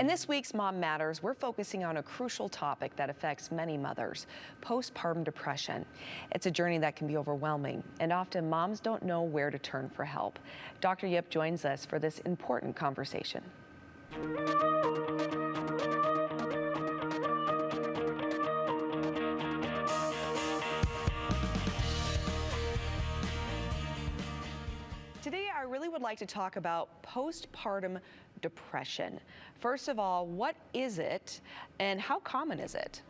In this week's Mom Matters, we're focusing on a crucial topic that affects many mothers, postpartum depression. It's a journey that can be overwhelming, and often moms don't know where to turn for help. Dr. Yip joins us for this important conversation. Today, I really would like to talk about postpartum depression. First of all, what is it and how common is it?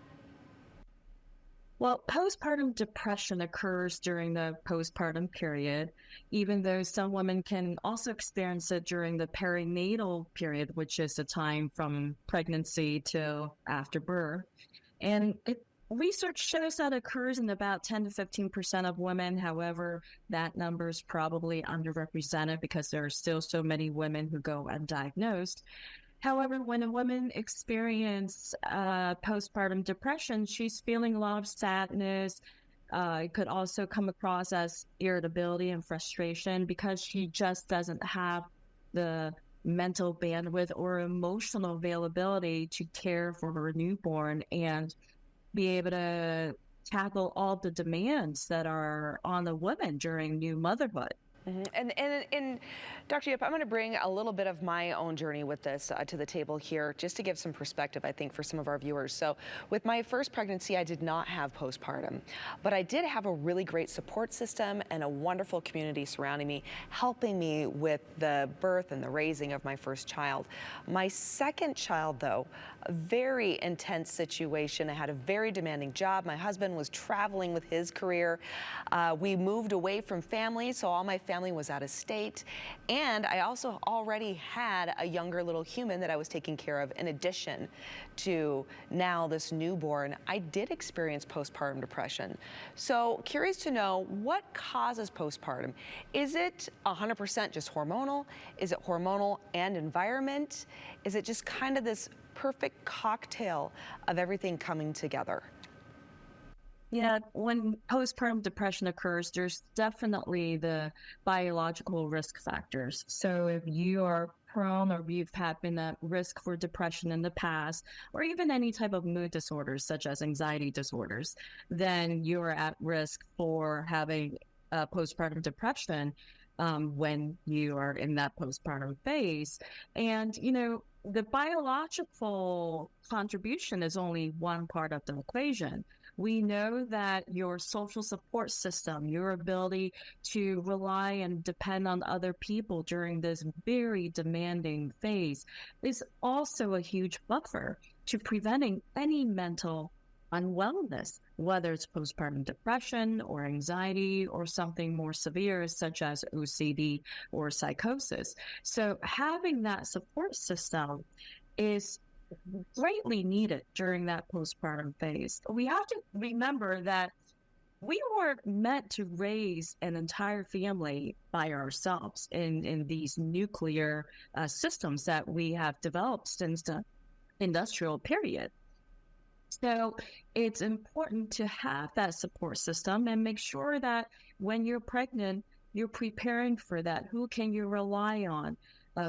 Well, postpartum depression occurs during the postpartum period, even though some women can also experience it during the perinatal period, which is the time from pregnancy till after birth. And research shows that occurs in about 10 to 15% of women. However, that number is probably underrepresented because there are still so many women who go undiagnosed. However, when a woman experiences postpartum depression, she's feeling a lot of sadness. It could also come across as irritability and frustration because she just doesn't have the mental bandwidth or emotional availability to care for her newborn and be able to tackle all the demands that are on the woman during new motherhood. Mm-hmm. And Dr. Yip, I'm going to bring a little bit of my own journey with this to the table here, just to give some perspective, I think, for some of our viewers. So with my first pregnancy, I did not have postpartum, but I did have a really great support system and a wonderful community surrounding me, helping me with the birth and the raising of my first child. My second child, though, a very intense situation. I had a very demanding job. My husband was traveling with his career. We moved away from family, so all my family was out of state, and I also already had a younger little human that I was taking care of in addition to now this newborn. I did experience postpartum depression. So curious to know, what causes postpartum? Is it 100% just hormonal? Is it hormonal and environment? Is it just kind of this perfect cocktail of everything coming together? Yeah, when postpartum depression occurs, there's definitely the biological risk factors. So if you are prone or you've been at risk for depression in the past, or even any type of mood disorders such as anxiety disorders, then you're at risk for having postpartum depression when you are in that postpartum phase. And, the biological contribution is only one part of the equation. We know that your social support system, your ability to rely and depend on other people during this very demanding phase, is also a huge buffer to preventing any mental unwellness, whether it's postpartum depression or anxiety or something more severe such as OCD or psychosis. So having that support system is greatly needed during that postpartum phase. We have to remember that we weren't meant to raise an entire family by ourselves in these nuclear systems that we have developed since the industrial period. So it's important to have that support system and make sure that when you're pregnant, you're preparing for that. Who can you rely on?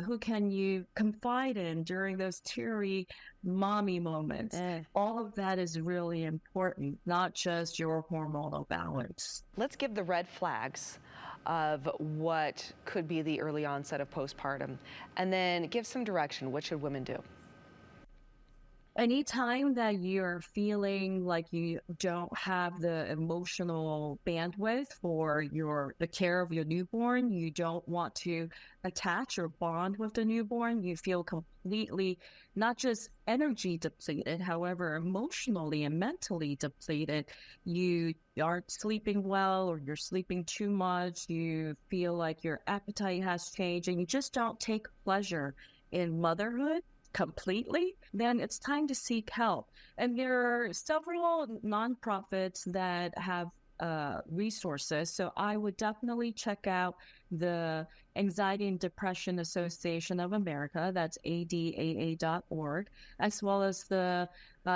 Who can you confide in during those teary mommy moments? All of that is really important, not just your hormonal balance. Let's give the red flags of what could be the early onset of postpartum, and then give some direction. What should women do? Anytime that you're feeling like you don't have the emotional bandwidth for the care of your newborn, you don't want to attach or bond with the newborn, you feel completely not just energy depleted, however, emotionally and mentally depleted, you aren't sleeping well or you're sleeping too much, you feel like your appetite has changed, and you just don't take pleasure in motherhood completely, then it's time to seek help. And there are several nonprofits that have resources. So I would definitely check out the Anxiety and Depression Association of America, that's ADAA.org, as well as the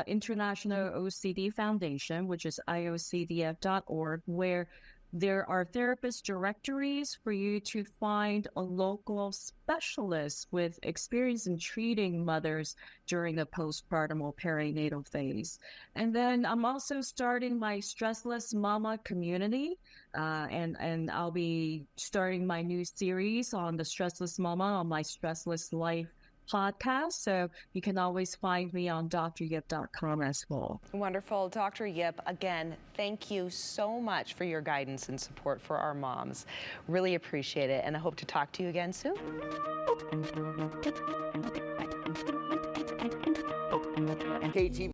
International OCD Foundation, which is IOCDF.org, where There are therapist directories for you to find a local specialist with experience in treating mothers during the postpartum or perinatal phase. And then I'm also starting my Stressless Mama community, and I'll be starting my new series on the Stressless Mama on my Stressless Life podcast. So you can always find me on dryip.com as well. Wonderful. Dr. Yip, again, thank you so much for your guidance and support for our moms. Really appreciate it, and I hope to talk to you again soon. KTV